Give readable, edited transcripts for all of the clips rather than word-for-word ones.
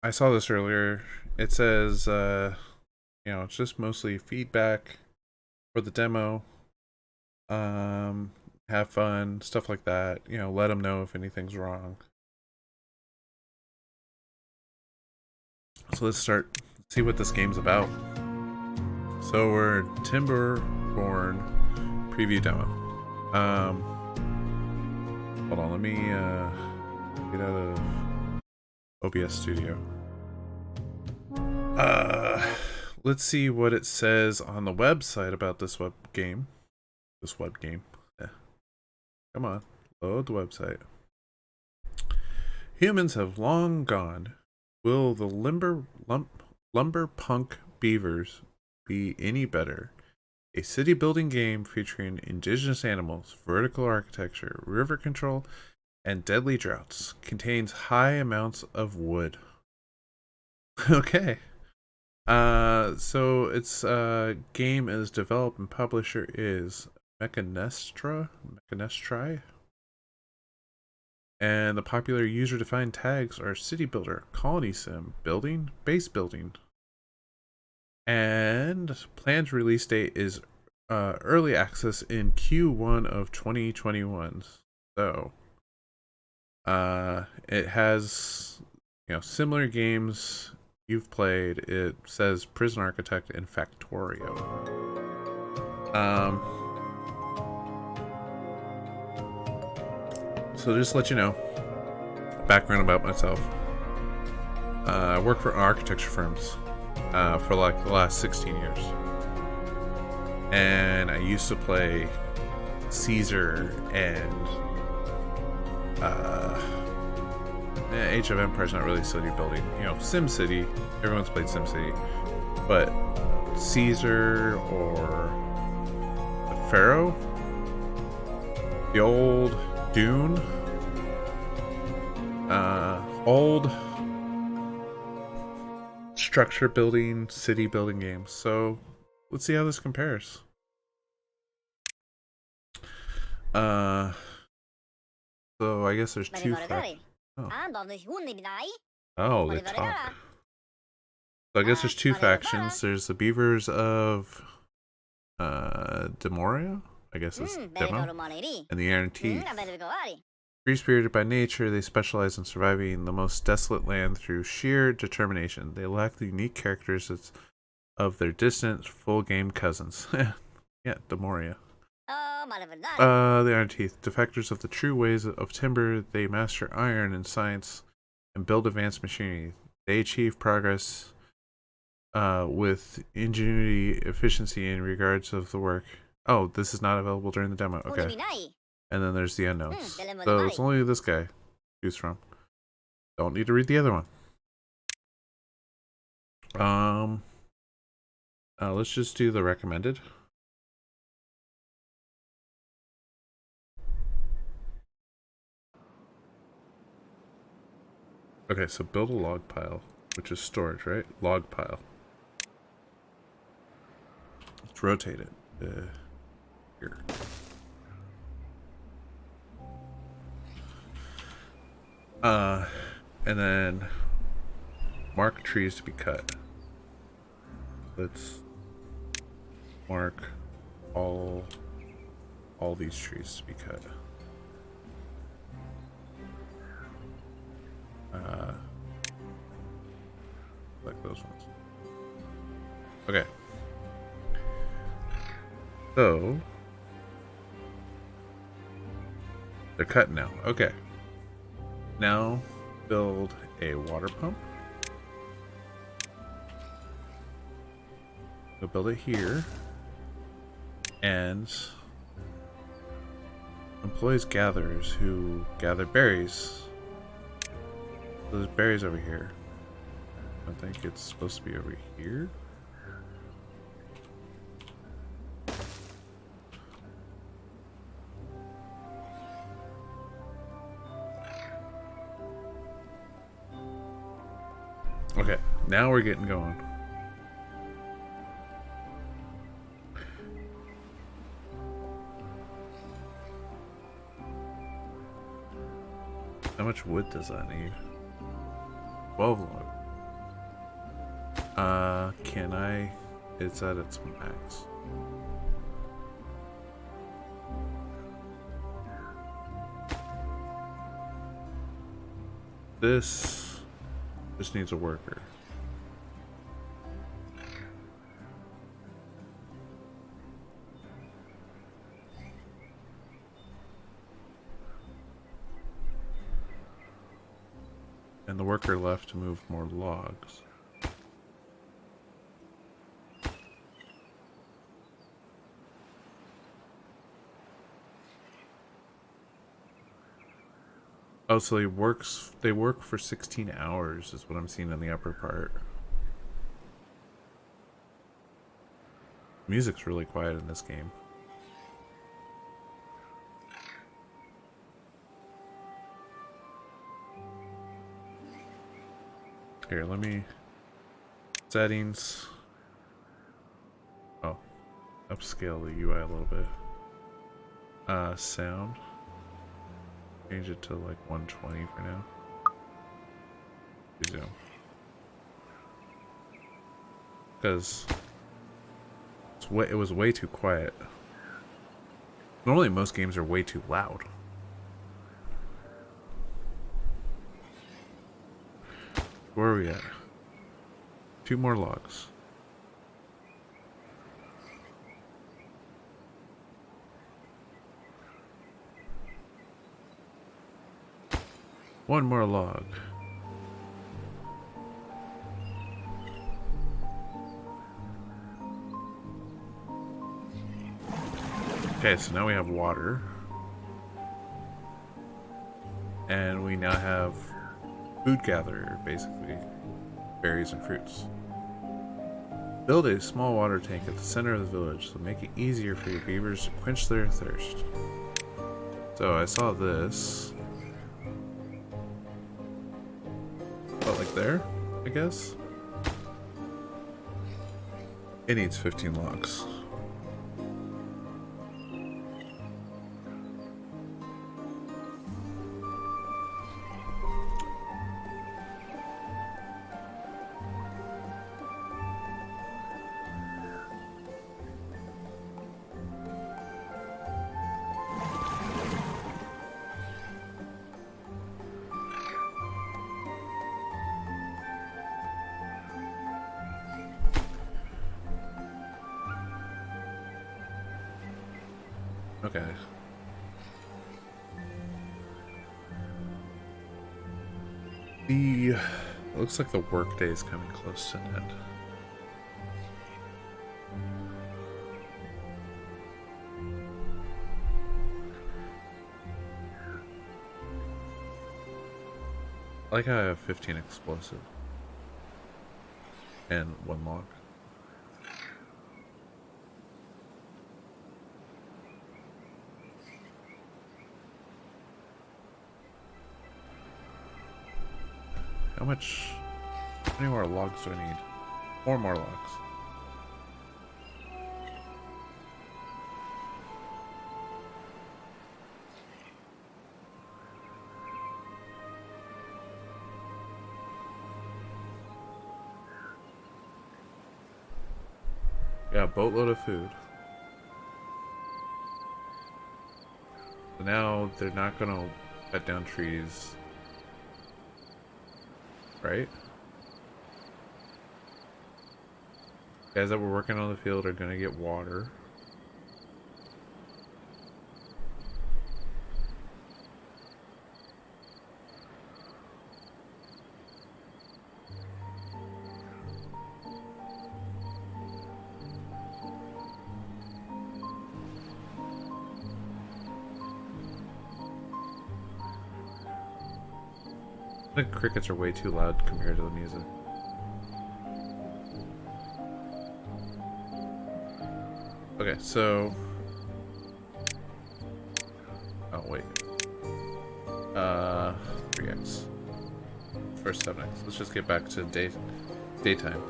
I saw this earlier. It says, it's just mostly feedback for the demo. Um, have fun, stuff like that. Let them know if anything's wrong. So let's start. See what this game's about. So we're Timberborn preview demo. Hold on. Let me get out of OBS Studio. Let's see what it says on the website about this web game. Yeah. Come on, load the website. Humans have long gone. Will the lumber punk beavers be any better? A city building game featuring indigenous animals, vertical architecture, river control, and deadly droughts. Contains high amounts of wood. Okay. So its game is developed and publisher is Mechanistry, and the popular user-defined tags are City Builder, Colony Sim, Building, Base Building, and planned release date is early access in Q1 of 2021. So, it has similar games you've played. It says Prison Architect and Factorio. So just to let you know, background about myself. I work for architecture firms for like the last 16 years. And I used to play Caesar and Age of Empires, not really city building. Sim City. Everyone's played Sim City. But Caesar or the Pharaoh, the old Dune, old structure building, city building games. So let's see how this compares. So I guess there's two factions. Oh, they talk. So I guess there's two factions. There's the Beavers of Demoria, I guess it's Demo, and the Iron Teeth. Free-spirited by nature, they specialize in surviving the most desolate land through sheer determination. They lack the unique characteristics of their distant, full-game cousins. Yeah, Demoria. The Iron Teeth. Defectors of the true ways of timber, they master iron and science and build advanced machinery. They achieve progress with ingenuity, efficiency in regards of the work. Oh, this is not available during the demo. Okay. And then there's the unknowns. So it's only this guy to choose from. Don't need to read the other one. Let's just do the recommended. Okay, so build a log pile, which is storage, right? Log pile. Let's rotate it. Here. And then mark trees to be cut. Let's mark all these trees to be cut. Like those ones. Okay. So they're cut now. Okay. Now build a water pump. We'll build it here. And employs gatherers who gather berries. There's berries over here. I think it's supposed to be over here. Okay, now we're getting going. How much wood does that need? 12 log. Can I? It's at its max. This just needs a worker. And the worker left to move more logs. Oh, so they work for 16 hours is what I'm seeing in the upper part. Music's really quiet in this game. Here, let me... Settings. Oh. Upscale the UI a little bit. Sound. Change it to like 120 for now. Zoom. Because it was way too quiet. Normally most games are way too loud. Where are we at? 2 more logs. One more log. Okay, so now we have water. And we now have food gatherer, basically. Berries and fruits. Build a small water tank at the center of the village to make it easier for your beavers to quench their thirst. So I saw this. Oh, like there, I guess? It needs 15 logs. Okay. It looks like the workday is coming close to an end. I like how I have 15 explosive and 1 log. How many more logs do I need? 4 more logs. Yeah, a boatload of food. So now they're not gonna cut down trees. Right? Guys that were working on the field are gonna get water. The crickets are way too loud compared to the music. Okay, so... Oh, wait. 3x. First 7x. Let's just get back to daytime.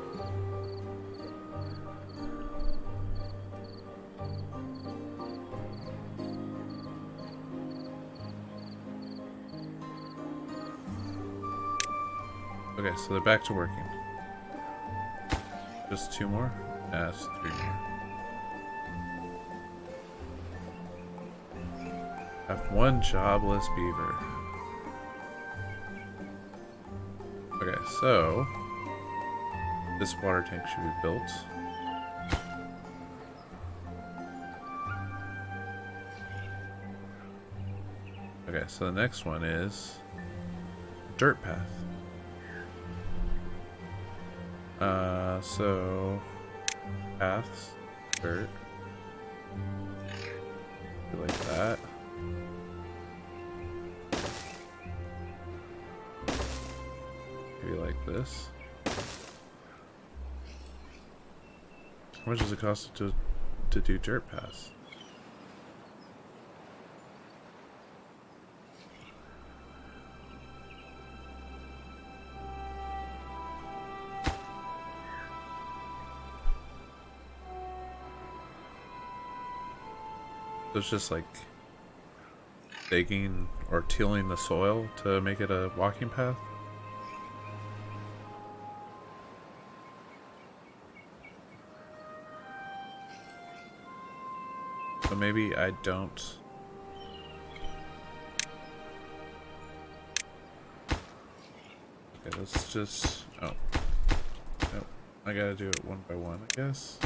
Okay, so they're back to working. just 2 more? That's 3 more. I have 1 jobless beaver. Okay, so this water tank should be built. Okay, so the next one is dirt path. So paths, dirt, like that. Maybe like this. How much does it cost to do dirt paths? So it's just like digging or tilling the soil to make it a walking path? So maybe I don't. Okay, let's just. Oh. Nope. I gotta do it one by one, I guess.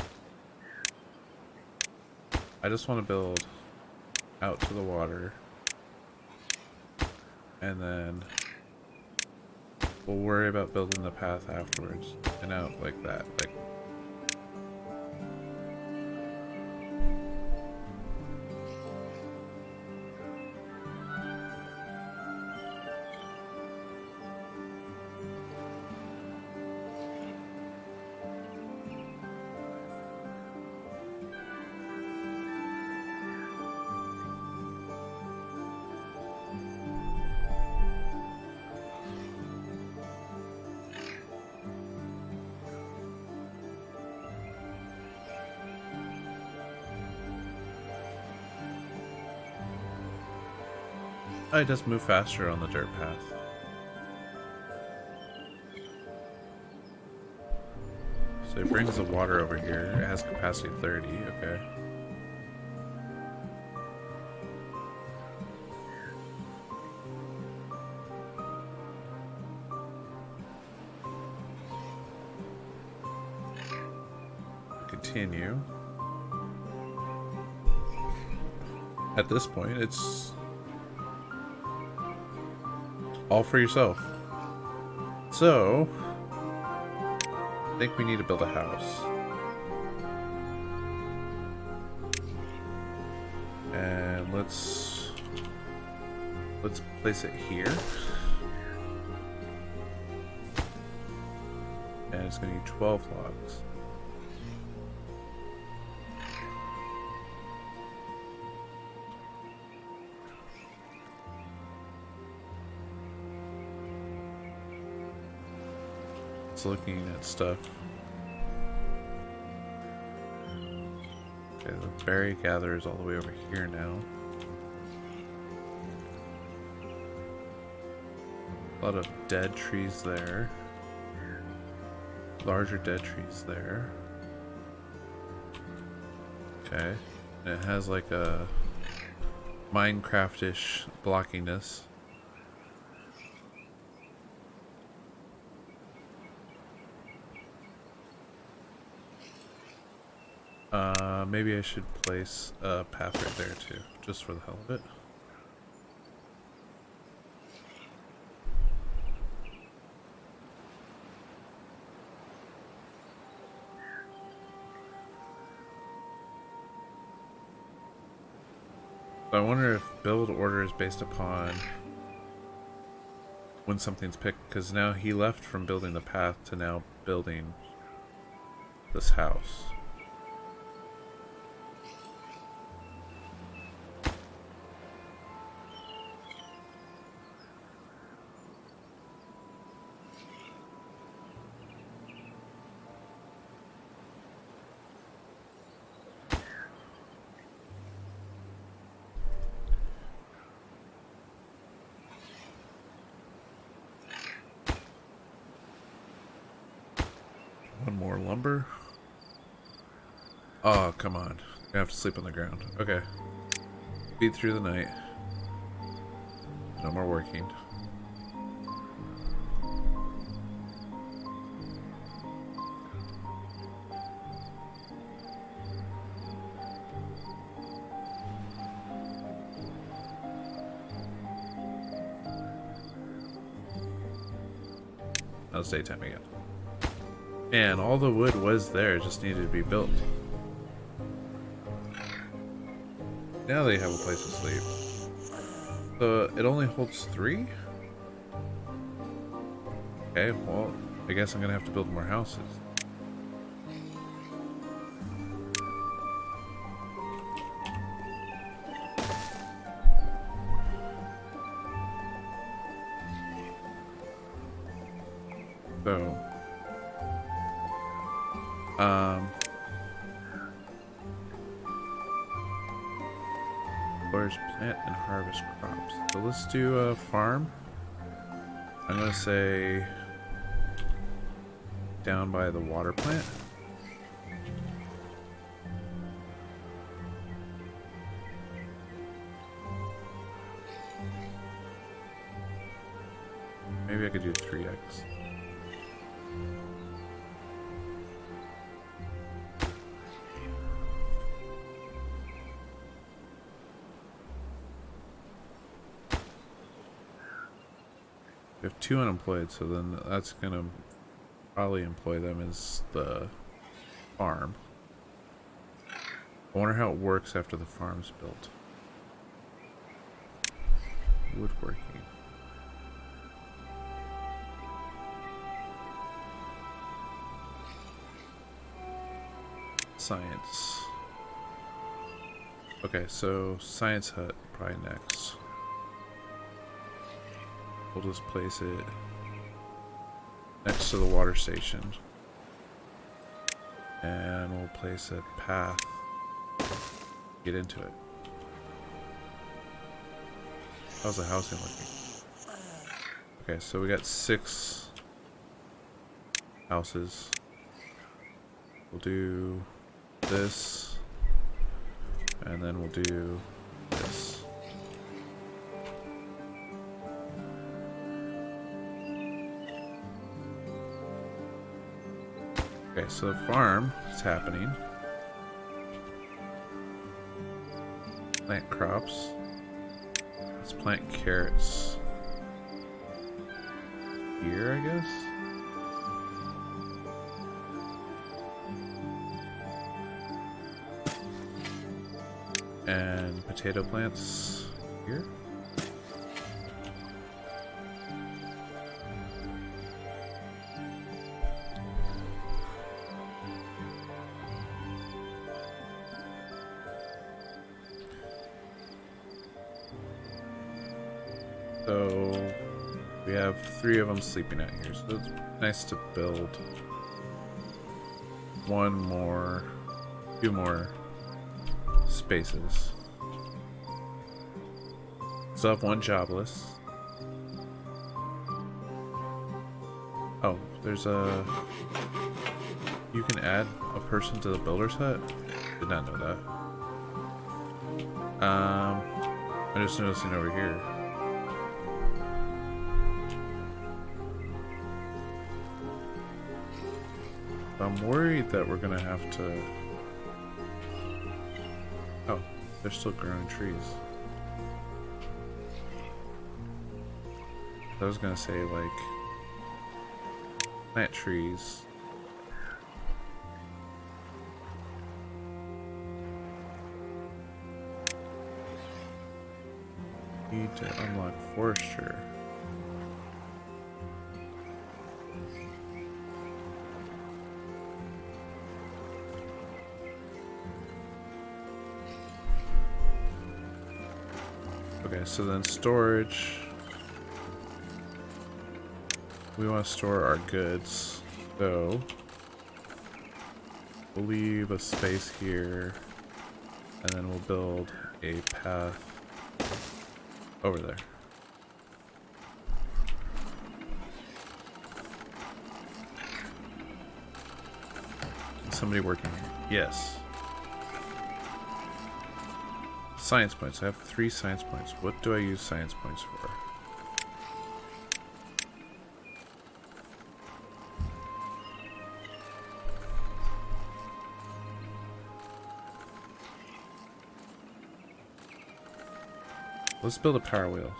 I just want to build out to the water. And then we'll worry about building the path afterwards. And out like that. Like. It does move faster on the dirt path. So it brings the water over here. It has capacity 30, okay. Continue. At this point, it's all for yourself. So, I think we need to build a house. And let's place it here. And it's going to need 12 logs. Looking at stuff. Okay, the berry gatherer is all the way over here now. A lot of dead trees there. Larger dead trees there. Okay. And it has like a Minecraft-ish blockiness. Maybe I should place a path right there too, just for the hell of it. So I wonder if build order is based upon when something's picked, because now he left from building the path to now building this house. One more lumber. Oh, come on. You have to sleep on the ground. Okay. Feed through the night. No more working. Now it's daytime again. And all the wood was there, it just needed to be built. Now they have a place to sleep. So it only holds 3? Okay, well, I guess I'm gonna have to build more houses. So, Explorers plant and harvest crops. So let's do a farm. I'm gonna say down by the water plant. Maybe I could do 3x. We have 2 unemployed, so then that's gonna probably employ them as the farm. I wonder how it works after the farm's built. Woodworking. Science. Okay, so science hut probably next. We'll just place it next to the water station. And we'll place a path. Get into it. How's the housing looking? Okay, so we got 6 houses. We'll do this. And then we'll do this. Okay, so the farm is happening. Plant crops. Let's plant carrots here, I guess. And potato plants here. So we have 3 of them sleeping out here, so it's nice to build 2 more spaces. Still have 1 jobless. Oh, there's a... You can add a person to the builder's hut? Did not know that. I'm just noticing over here. I'm worried that we're gonna have to... Oh, they're still growing trees. I was gonna say, like, plant trees. Need to unlock forester. Okay, so then storage. We want to store our goods, so we'll leave a space here, and then we'll build a path over there. Is somebody working here? Yes. Science points. I have 3 science points. What do I use science points for? Let's build a power wheel.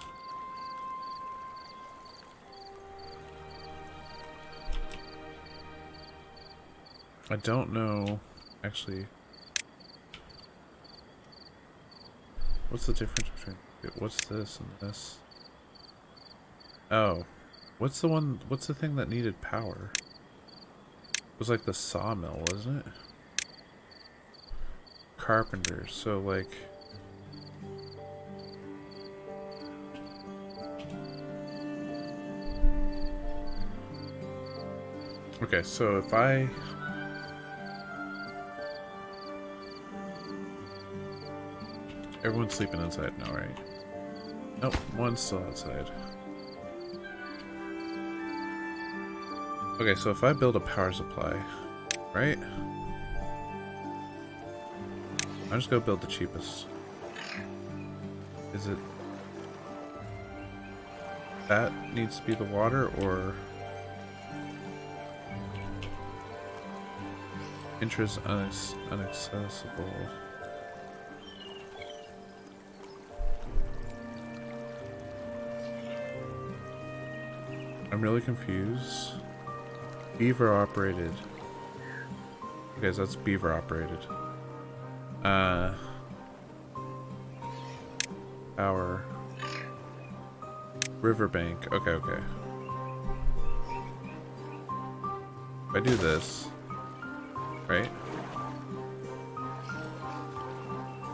I don't know, actually, what's the difference between, what's this and this? Oh, what's the thing that needed power? It was like the sawmill, wasn't it? Carpenter, so like... Okay, so if I... Everyone's sleeping inside now, right? Nope, one's still outside. Okay, so if I build a power supply, right? I'm just gonna build the cheapest. Is it... That needs to be the water, or... Interest unaccessible. I'm really confused. Beaver operated. Okay, so that's beaver operated. Power. Riverbank. Okay, okay. If I do this, right?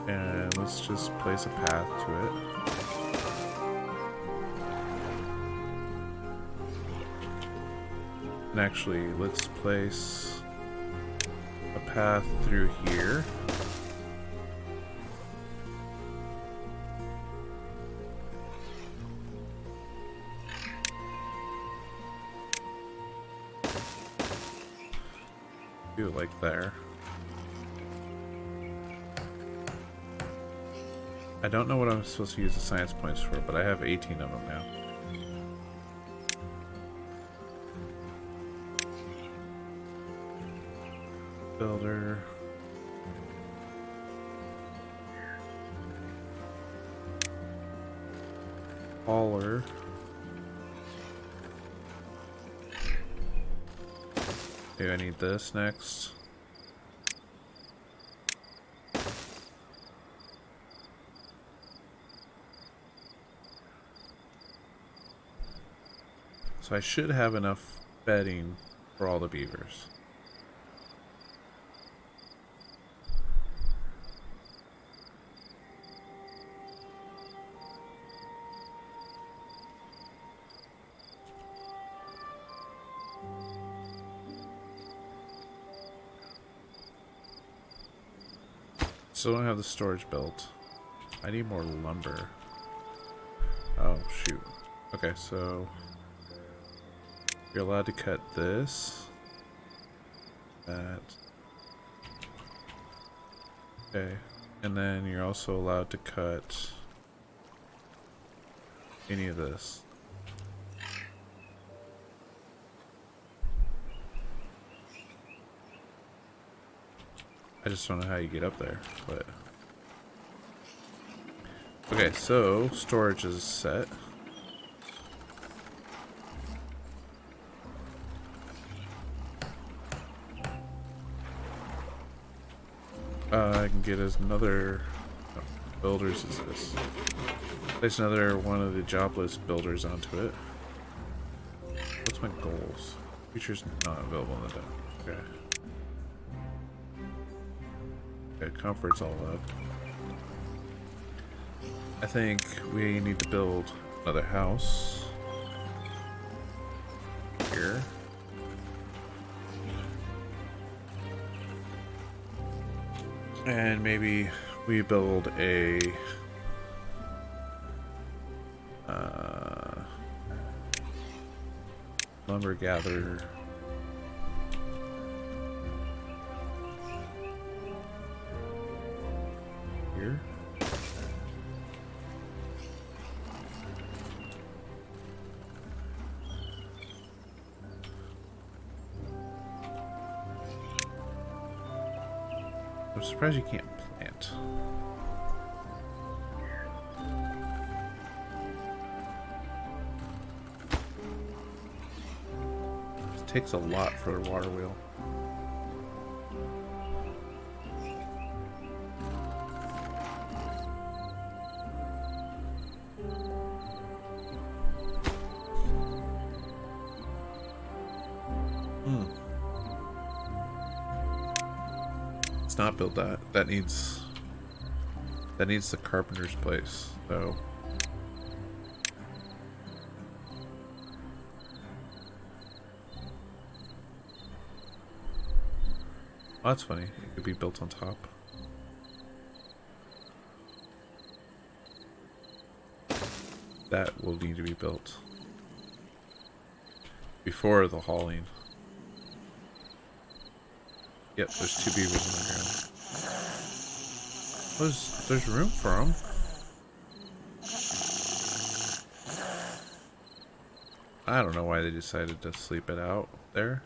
And let's just place a path to it. And actually, let's place a path through here. Do it like there. I don't know what I'm supposed to use the science points for, but I have 18 of them now. Builder. Hauler. Okay, I need this next. So I should have enough bedding for all the beavers. Still don't have the storage built. I need more lumber. Oh, shoot. Okay, so you're allowed to cut this, that. Okay, and then you're also allowed to cut any of this. I just don't know how you get up there, but... Okay, so storage is set. I can get us another... Oh, builders is this. Place another one of the jobless builders onto it. What's my goals? Features not available in the dock. Okay. Okay, comfort's all up. I think we need to build another house here. And maybe we build a lumber gatherer here. I'm surprised you can't plant. It takes a lot for a water wheel. It's not built that. That needs the carpenter's place, so. Oh, that's funny. It could be built on top. That will need to be built before the hauling. Yep, there's 2 beavers in the ground. There's room for them. I don't know why they decided to sleep it out there.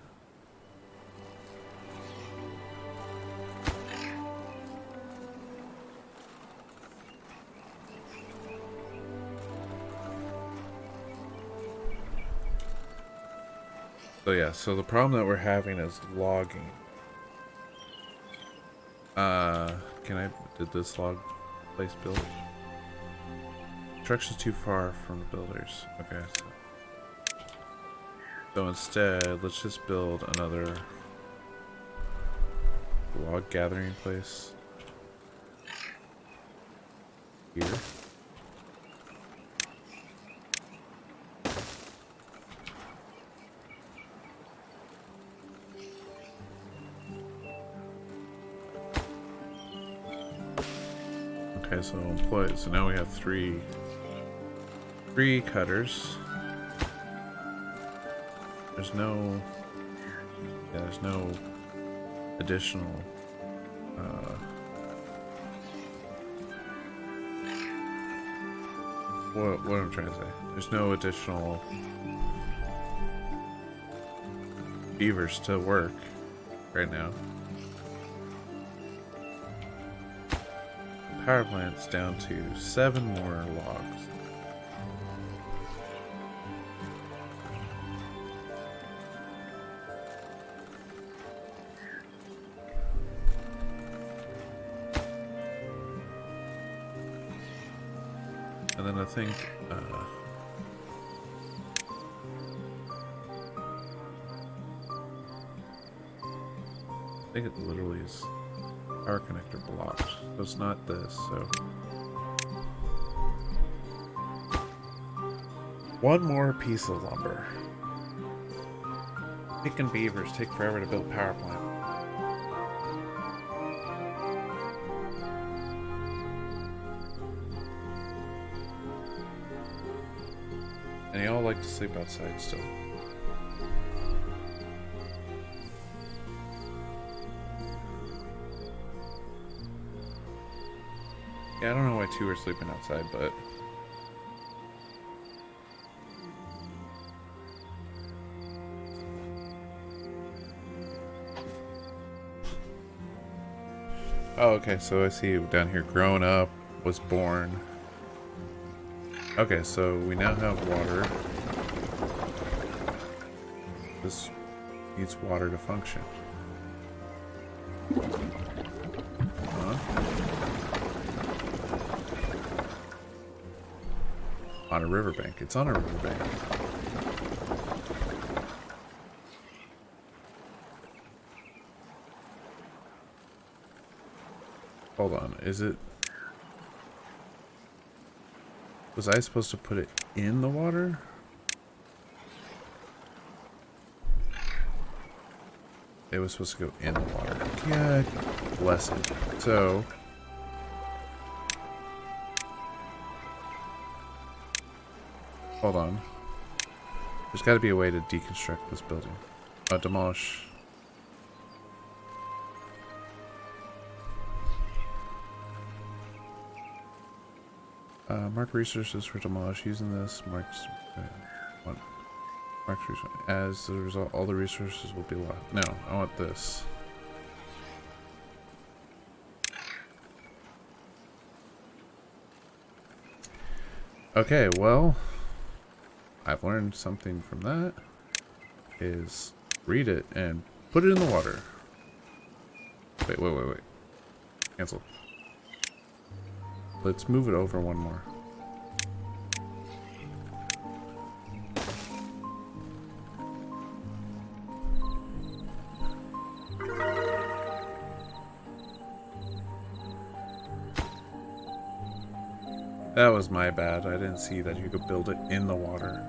So yeah, so the problem that we're having is logging. Did this log place build? Construction's too far from the builders. Okay, so instead, let's just build another log gathering place here. Okay, so employees. So now we have three cutters. There's no additional what I'm trying to say. There's no additional beavers to work right now. Power plant's down to 7 more logs. And then I think it literally is power connector blocked. So it's not this, so. One more piece of lumber. Picking beavers take forever to build power plant. And they all like to sleep outside still. Yeah, I don't know why 2 are sleeping outside, but oh, okay, so I see down here, grown up, was born. Okay, so we now have water. This needs water to function. On a riverbank. It's on a riverbank. Hold on, is it... Was I supposed to put it in the water? It was supposed to go in the water. God bless it. So... Hold on. There's got to be a way to deconstruct this building. Demolish. Mark resources for demolish. Using this marks marks resources. As a result, all the resources will be locked. No, I want this. Okay, well, I've learned something from that. Is read it and put it in the water. Wait. Cancel. Let's move it over one more. That was my bad. I didn't see that you could build it in the water.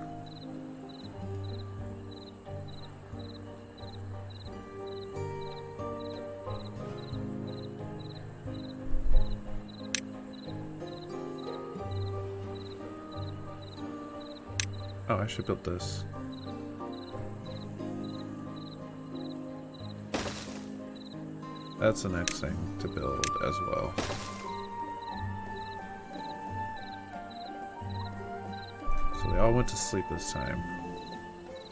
Oh, I should build this. That's the next thing to build as well. So they all went to sleep this time.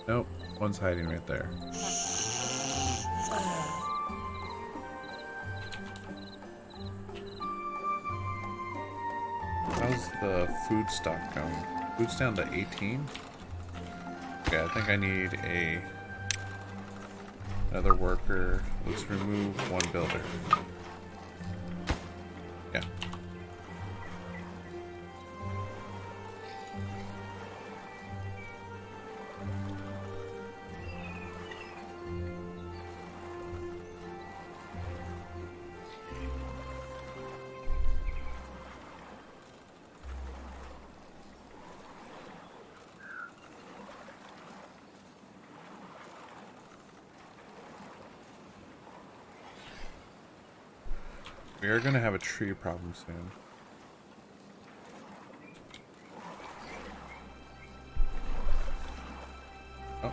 Nope, one's hiding right there. How's the food stock going? Food's down to 18. Okay, I think I need another worker. Let's remove one builder. Yeah. We are going to have a tree problem soon. Oh.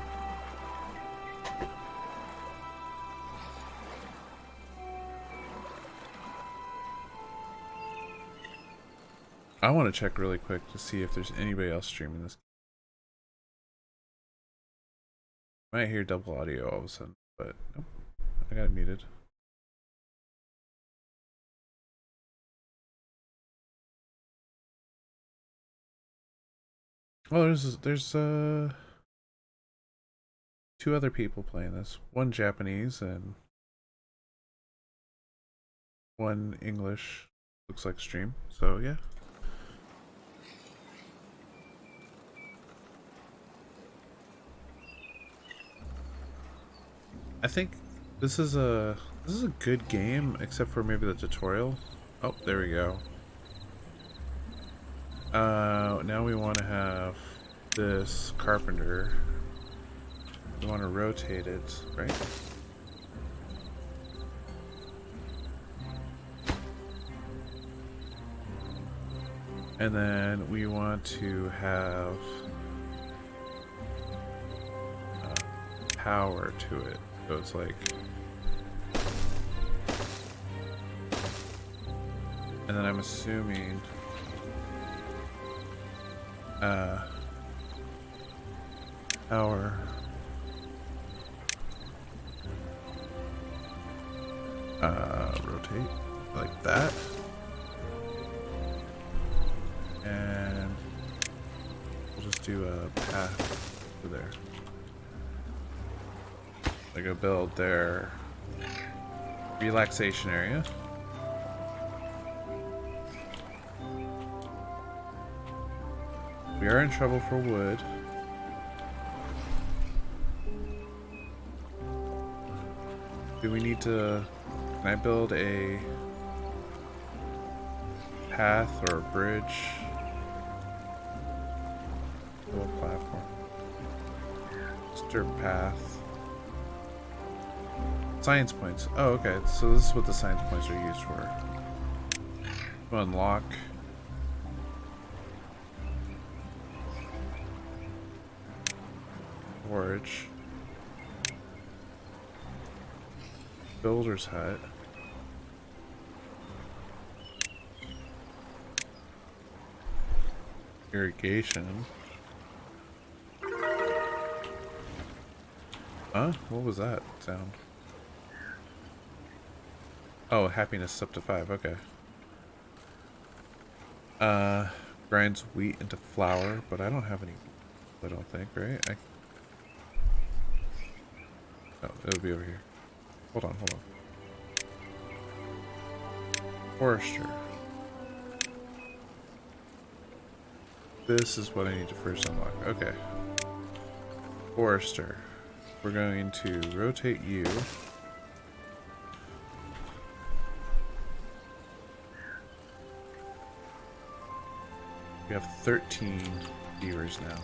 I want to check really quick to see if there's anybody else streaming this. Might hear double audio all of a sudden, but nope. I got it muted. Oh, there's two other people playing this. One Japanese and one English. Looks like stream. So yeah. I think this is a good game, except for maybe the tutorial. Oh, there we go. Now we want to have this carpenter. We want to rotate it, right? And then we want to have power to it. So it's like, and then I'm assuming power rotate like that, and we'll just do a path to there. They go build their relaxation area. We are in trouble for wood. Do we need to... Can I build a path or a bridge? Build a platform. Dirt path. Science points. Oh, okay. So this is what the science points are used for. To unlock. Forge. Builder's hut. Irrigation. Huh? What was that sound? Oh, happiness up to 5, okay. Grinds wheat into flour, but I don't have any. I don't think, right? Oh, it'll be over here. Hold on. Forester. This is what I need to first unlock. Okay. Forester. We're going to rotate you. We have 13 beavers now.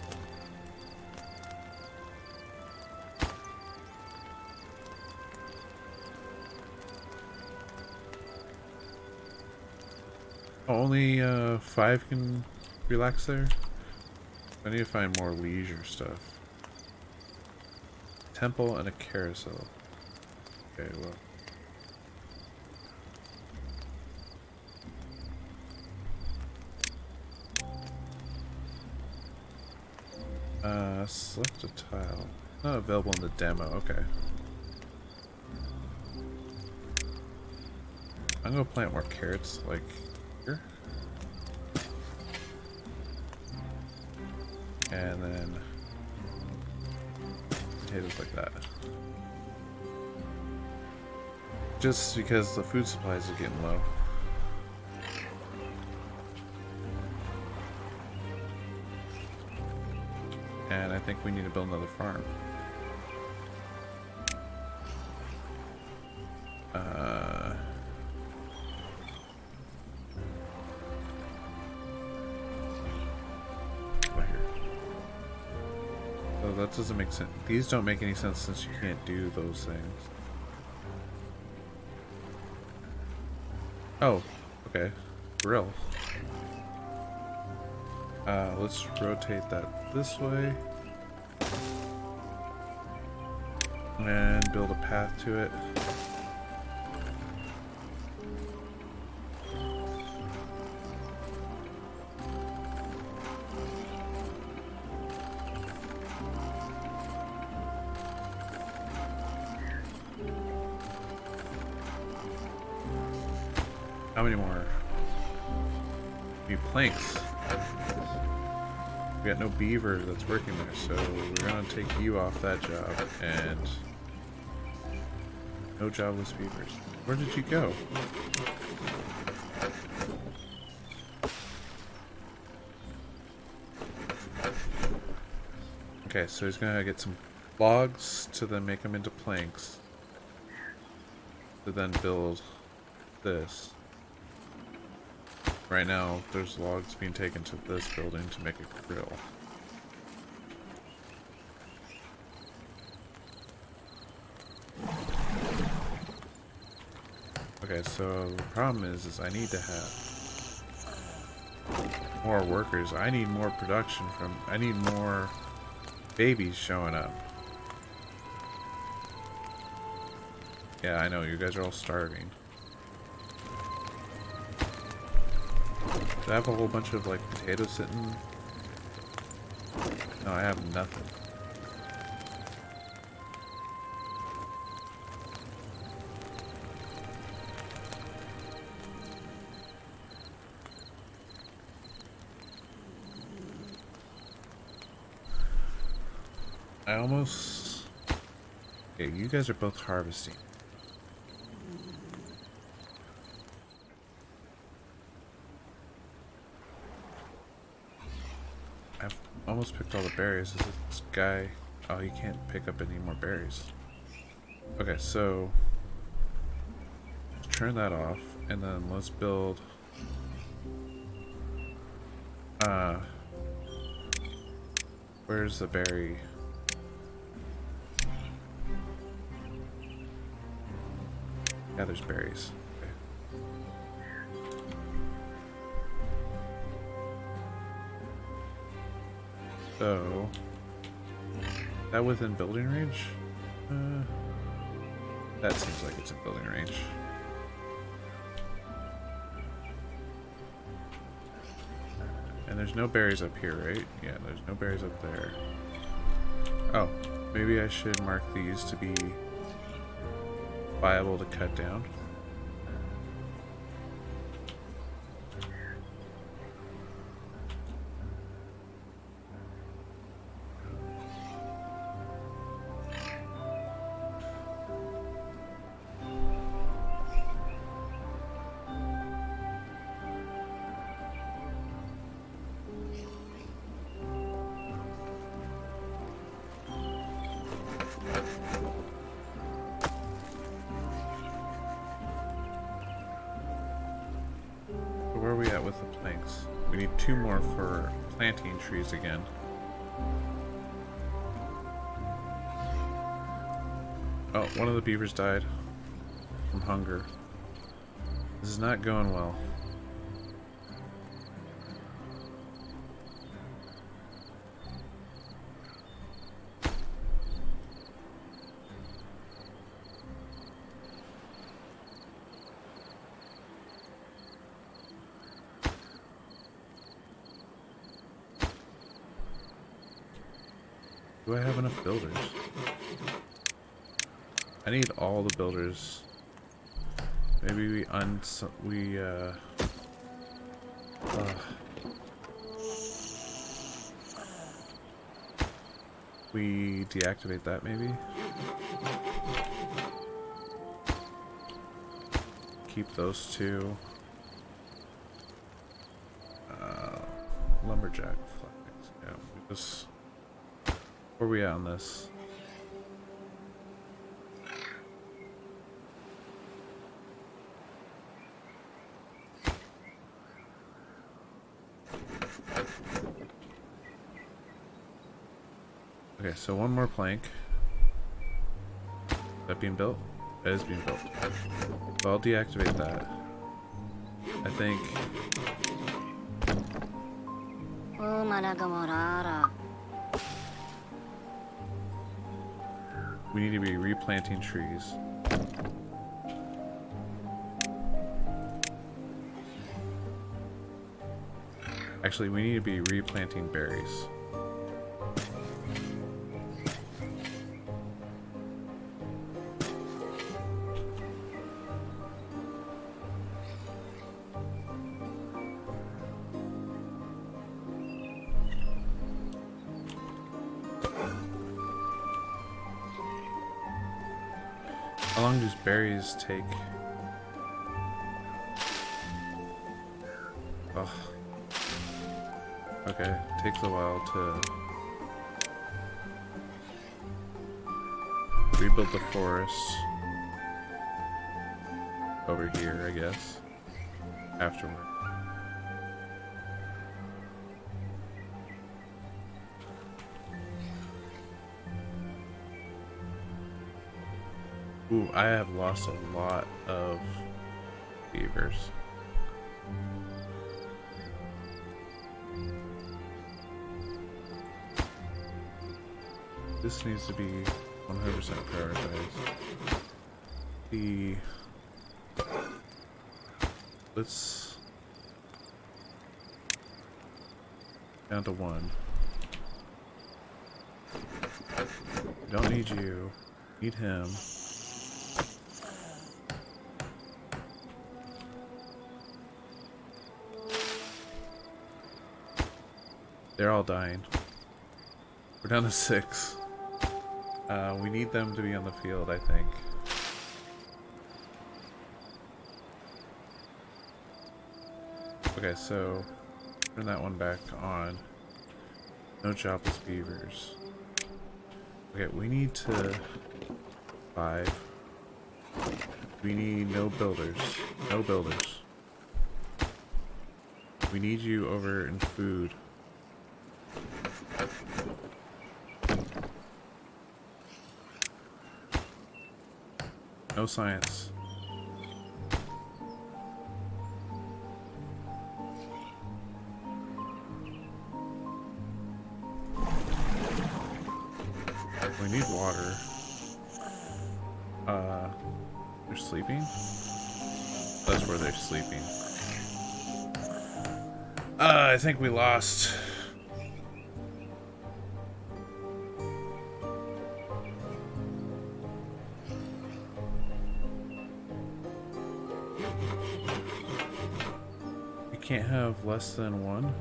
Only 5 can relax there? I need to find more leisure stuff. Temple and a carousel. Okay, well. Select a tile. Not available in the demo, okay. I'm gonna plant more carrots, like here. And then potatoes like that. Just because the food supplies are getting low. And I think we need to build another farm. Right here. So that doesn't make sense. These don't make any sense since you can't do those things. Oh, okay. Grill. Let's rotate that this way. And build a path to it. How many more? Need planks. We got no beaver that's working there, so we're gonna take you off that job, and no jobless beavers. Where did you go? Okay, so he's gonna get some logs to then make them into planks, to then build this. Right now, there's logs being taken to this building to make a grill. Okay, so the problem is I need to have more workers. I need more production from. I need more babies showing up. Yeah, I know, you guys are all starving. Do I have a whole bunch of, like, potatoes sitting? No, I have nothing. I almost... Okay, you guys are both harvesting. I've almost picked all the berries. Is this guy... Oh, he can't pick up any more berries. Okay, so... let's turn that off, and then let's build... where's the berry? Yeah, there's berries. Okay. So, that within building range? That seems like it's in building range. And there's no berries up here, right? Yeah, there's no berries up there. Oh, maybe I should mark these to be viable to cut down. we at with the planks? We need 2 more for planting trees again. Oh, one of the beavers died from hunger. This is not going well. Do I have enough builders? I need all the builders. Maybe we deactivate that maybe? Keep those 2. Lumberjack flags. Yeah, we just... Where are we at on this? Okay, so 1 more plank. Is that being built? It is being built. So I'll deactivate that. I think... we need to be replanting trees. Actually, we need to be replanting berries. How long does berries take? Oh. Okay, takes a while to rebuild the forest over here, I guess, afterward. Ooh, I have lost a lot of beavers. This needs to be 100% prioritized. Let's down to 1. Don't need you. Need him. They're all dying. We're down to 6. We need them to be on the field, I think. Okay, so turn that one back on. No jobless beavers. Okay, we need to 5. We need no builders. No builders. We need you over in food. No science. We need water. They're sleeping? That's where they're sleeping. I think we lost. You can't have less than 1.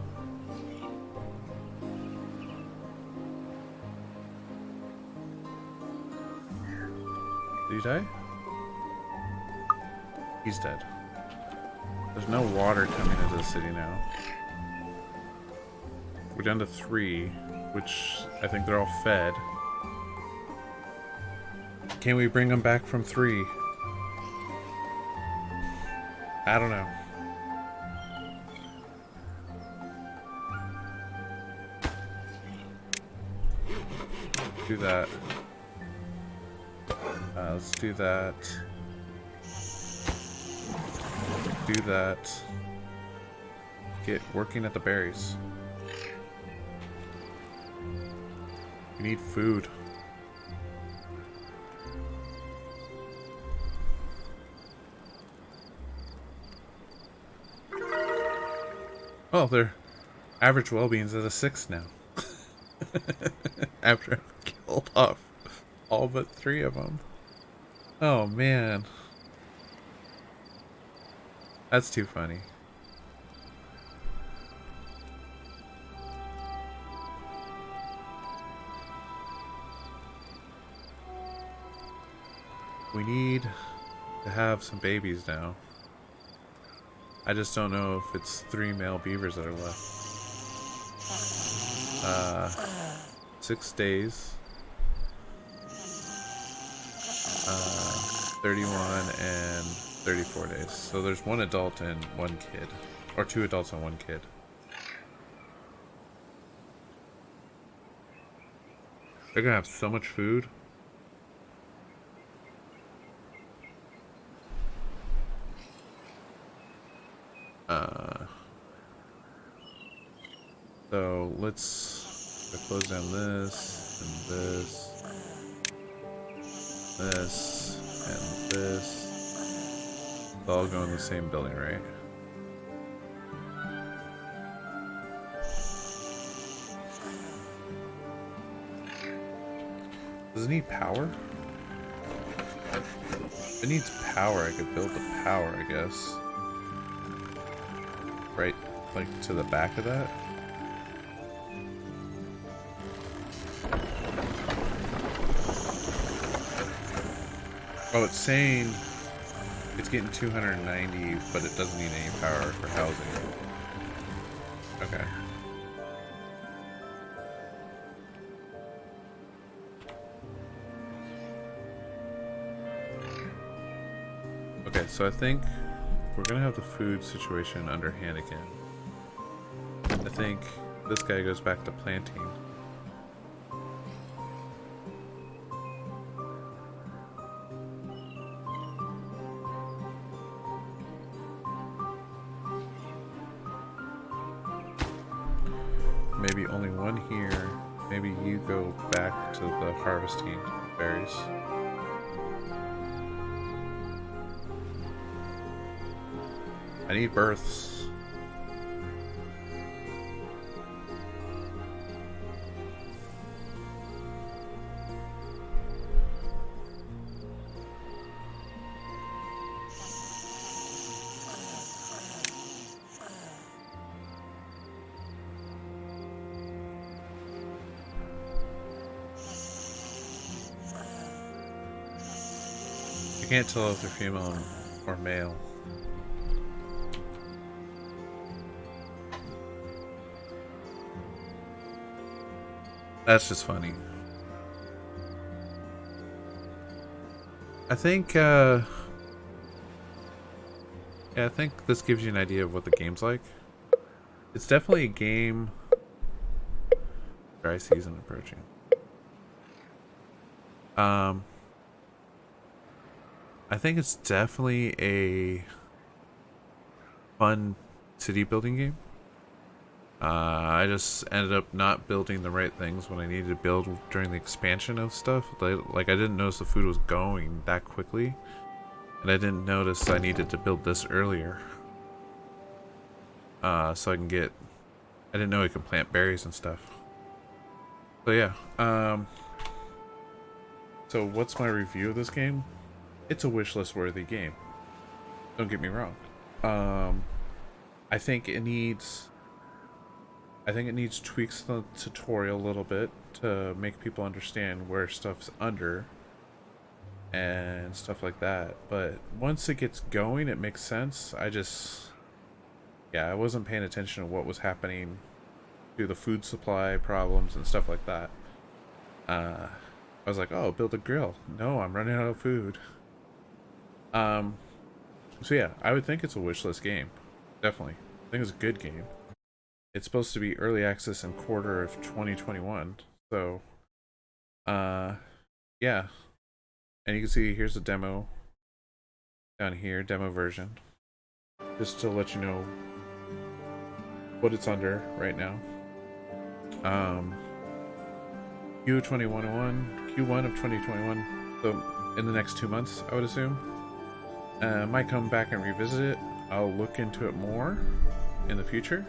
Did he die? He's dead. There's no water coming into the city now. We're down to 3, which I think they're all fed. Can we bring them back from 3? I don't know. Do that. Let's do that. Do that. Get working at the berries. We need food. Oh, their average well-being's at a 6 now. After I've killed off all but 3 of them. Oh man. That's too funny. We need to have some babies now. I just don't know if it's 3 male beavers that are left. 6 days. 31 and 34 days. So there's 1 adult and 1 kid. Or 2 adults and 1 kid. They're gonna have so much food. So let's close down this and this, and this. They'll all go in the same building, right? Does it need power? If it needs power, I could build the power, I guess. Right, like to the back of that. Oh, it's saying it's getting 290, but it doesn't need any power for housing. Okay. Okay, so I think we're gonna have the food situation under hand again. I think this guy goes back to planting. Maybe only 1 here. Maybe you go back to the harvesting berries. I need births. You can't tell if they're female or male. That's just funny. I think, yeah, I think this gives you an idea of what the game's like. It's definitely a game. Dry season approaching. I think it's definitely a fun city building game. I just ended up not building the right things when I needed to build during the expansion of stuff. Like I didn't notice the food was going that quickly, and I didn't notice I needed to build this earlier. So I can get. I didn't know I could plant berries and stuff. So yeah. So what's my review of this game? It's a wishlist worthy game. Don't get me wrong. I think it needs tweaks to the tutorial a little bit to make people understand where stuff's under and stuff like that. But once it gets going, it makes sense. I wasn't paying attention to what was happening to the food supply problems and stuff like that. I was like, oh, build a grill. No, I'm running out of food. So yeah, I would think it's a wishlist game. Definitely. I think it's a good game. It's supposed to be early access in quarter of 2021, so Yeah, and you can see here's the demo down here, demo version, just to let you know what it's under right now. Q1 of 2021, so in the next 2 months, I would assume. Might come back and revisit it. I'll look into it more in the future.